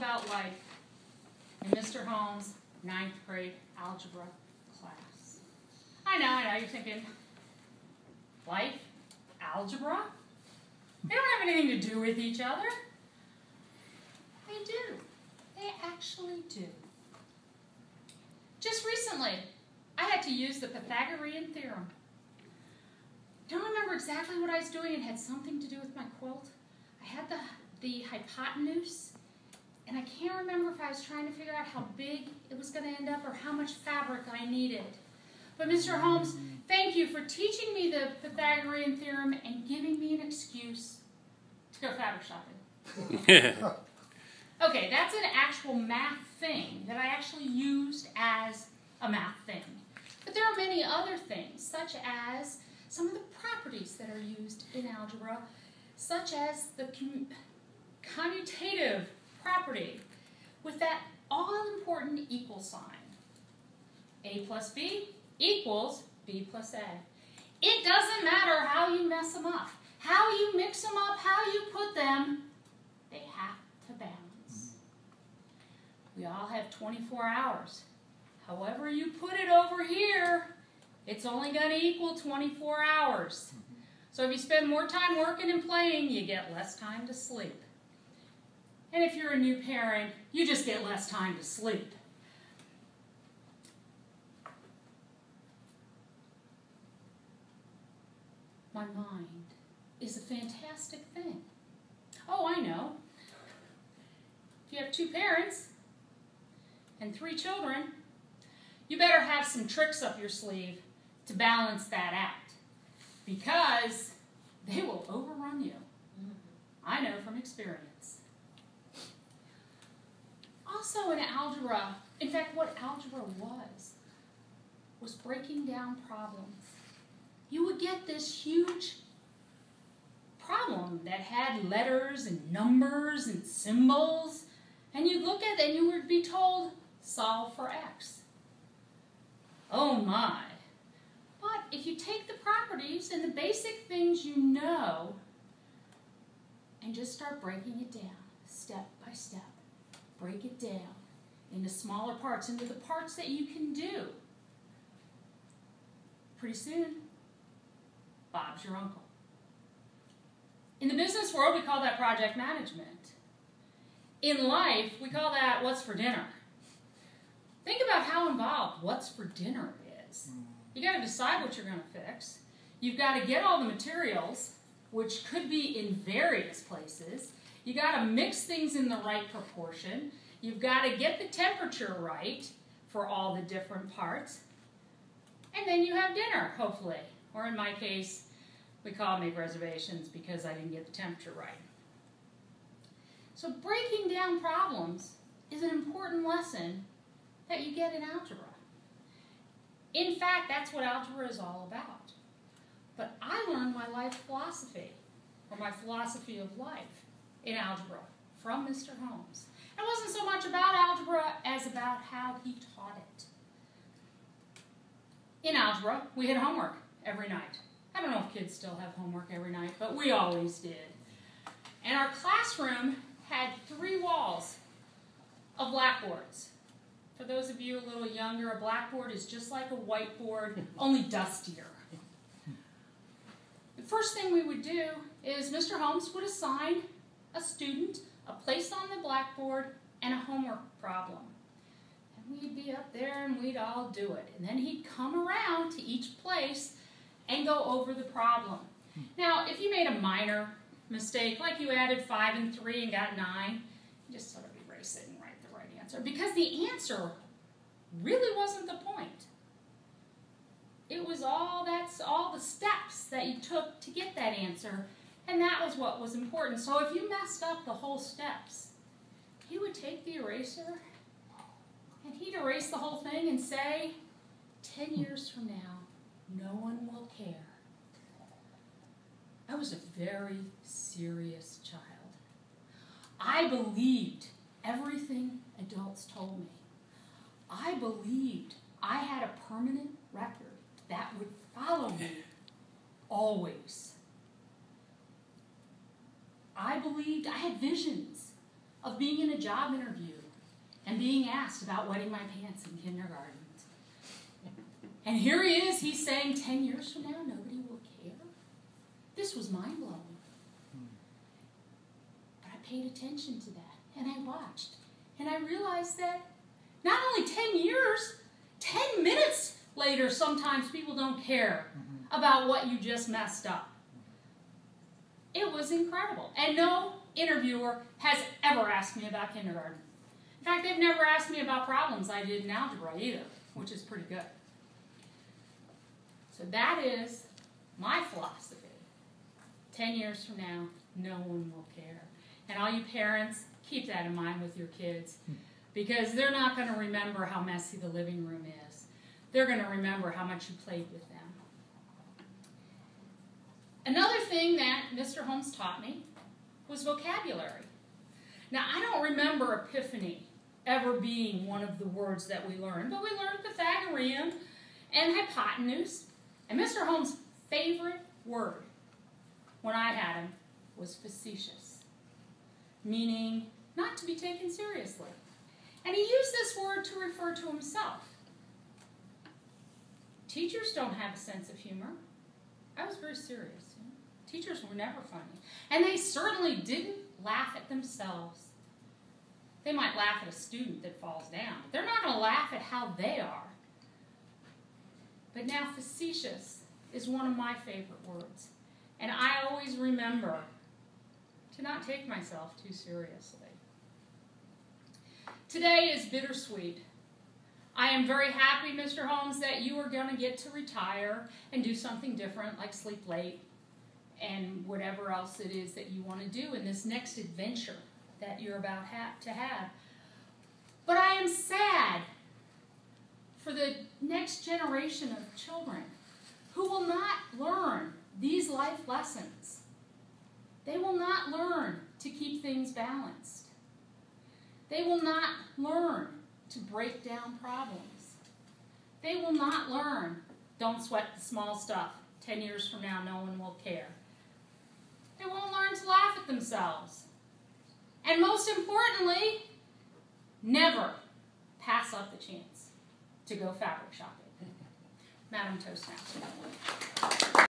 about life in Mr. Holmes' 9th grade algebra class. I know, you're thinking, life? Algebra? They don't have anything to do with each other. They do. They actually do. Just recently, I had to use the Pythagorean theorem. I don't remember exactly what I was doing. It had something to do with my quilt. I had the hypotenuse, and I can't remember if I was trying to figure out how big it was going to end up or how much fabric I needed. But Mr. Holmes, thank you for teaching me the Pythagorean theorem and giving me an excuse to go fabric shopping. Okay, that's an actual math thing that I actually used as a math thing. But there are many other things, such as some of the properties that are used in algebra, such as the commutative property with that all-important equal sign. A plus B equals B plus A. It doesn't matter how you mess them up, how you mix them up, how you put them, they have to balance. We all have 24 hours. However you put it over here, it's only going to equal 24 hours. So if you spend more time working and playing, you get less time to sleep. And if you're a new parent, you just get less time to sleep. My mind is a fantastic thing. Oh, I know. If you have 2 parents and 3 children, you better have some tricks up your sleeve to balance that out, because they will overrun you. I know from experience. Also in algebra, in fact, what algebra was breaking down problems. You would get this huge problem that had letters and numbers and symbols, and you'd look at it and you would be told, solve for X. Oh my. But if you take the properties and the basic things you know and just start breaking it down, step by step, break it down into smaller parts, into the parts that you can do, pretty soon, Bob's your uncle. In the business world, we call that project management. In life, we call that what's for dinner. Think about how involved what's for dinner is. You got to decide what you're going to fix. You've got to get all the materials, which could be in various places. You got to mix things in the right proportion. You've got to get the temperature right for all the different parts. And then you have dinner, hopefully. Or in my case, we call make reservations because I didn't get the temperature right. So breaking down problems is an important lesson that you get in algebra. In fact, that's what algebra is all about. But I learned my life philosophy, or my philosophy of life, in algebra from Mr. Holmes. It wasn't so much about algebra as about how he taught it. In algebra, we had homework every night. I don't know if kids still have homework every night, but we always did. And our classroom had 3 walls of blackboards. For those of you a little younger, a blackboard is just like a whiteboard, only dustier. The first thing we would do is Mr. Holmes would assign a student a place on the blackboard and a homework problem. And we'd be up there and we'd all do it. And then he'd come around to each place and go over the problem. Now, if you made a minor mistake, like you added 5 and 3 and got 9, you just sort of erase it and write the right answer. Because the answer really wasn't the point. It was all the steps that you took to get that answer, and that was what was important. So if you messed up the whole steps, he would take the eraser and he'd erase the whole thing and say, 10 years from now, no one will care. I was a very serious child. I believed everything adults told me. I believed I had a permanent record that would follow me always. I believed I had visions of being in a job interview and being asked about wetting my pants in kindergarten. And here he is, he's saying 10 years from now, nobody will care. This was mind-blowing. But I paid attention to that, and I watched. And I realized that not only 10 years, 10 minutes later, sometimes people don't care about what you just messed up. It was incredible. And no interviewer has ever asked me about kindergarten. In fact, they've never asked me about problems I did in algebra either, which is pretty good. So that is my philosophy. 10 years from now, no one will care. And all you parents, keep that in mind with your kids, because they're not going to remember how messy the living room is. They're going to remember how much you played with them. Another thing that Mr. Holmes taught me was vocabulary. Now, I don't remember epiphany ever being one of the words that we learned, but we learned Pythagorean and hypotenuse. And Mr. Holmes' favorite word when I had him was facetious, meaning not to be taken seriously. And he used this word to refer to himself. Teachers don't have a sense of humor. I was very serious. Teachers were never funny. And they certainly didn't laugh at themselves. They might laugh at a student that falls down, but they're not going to laugh at how they are. But now facetious is one of my favorite words. And I always remember to not take myself too seriously. Today is bittersweet. I am very happy, Mr. Holmes, that you are going to get to retire and do something different, like sleep late and whatever else it is that you want to do in this next adventure that you're about to have. But I am sad for the next generation of children who will not learn these life lessons. They will not learn to keep things balanced. They will not learn to break down problems. They will not learn, don't sweat the small stuff. 10 years from now, no one will care. They won't learn to laugh at themselves. And most importantly, never pass up the chance to go fabric shopping. Madam Toastmaster.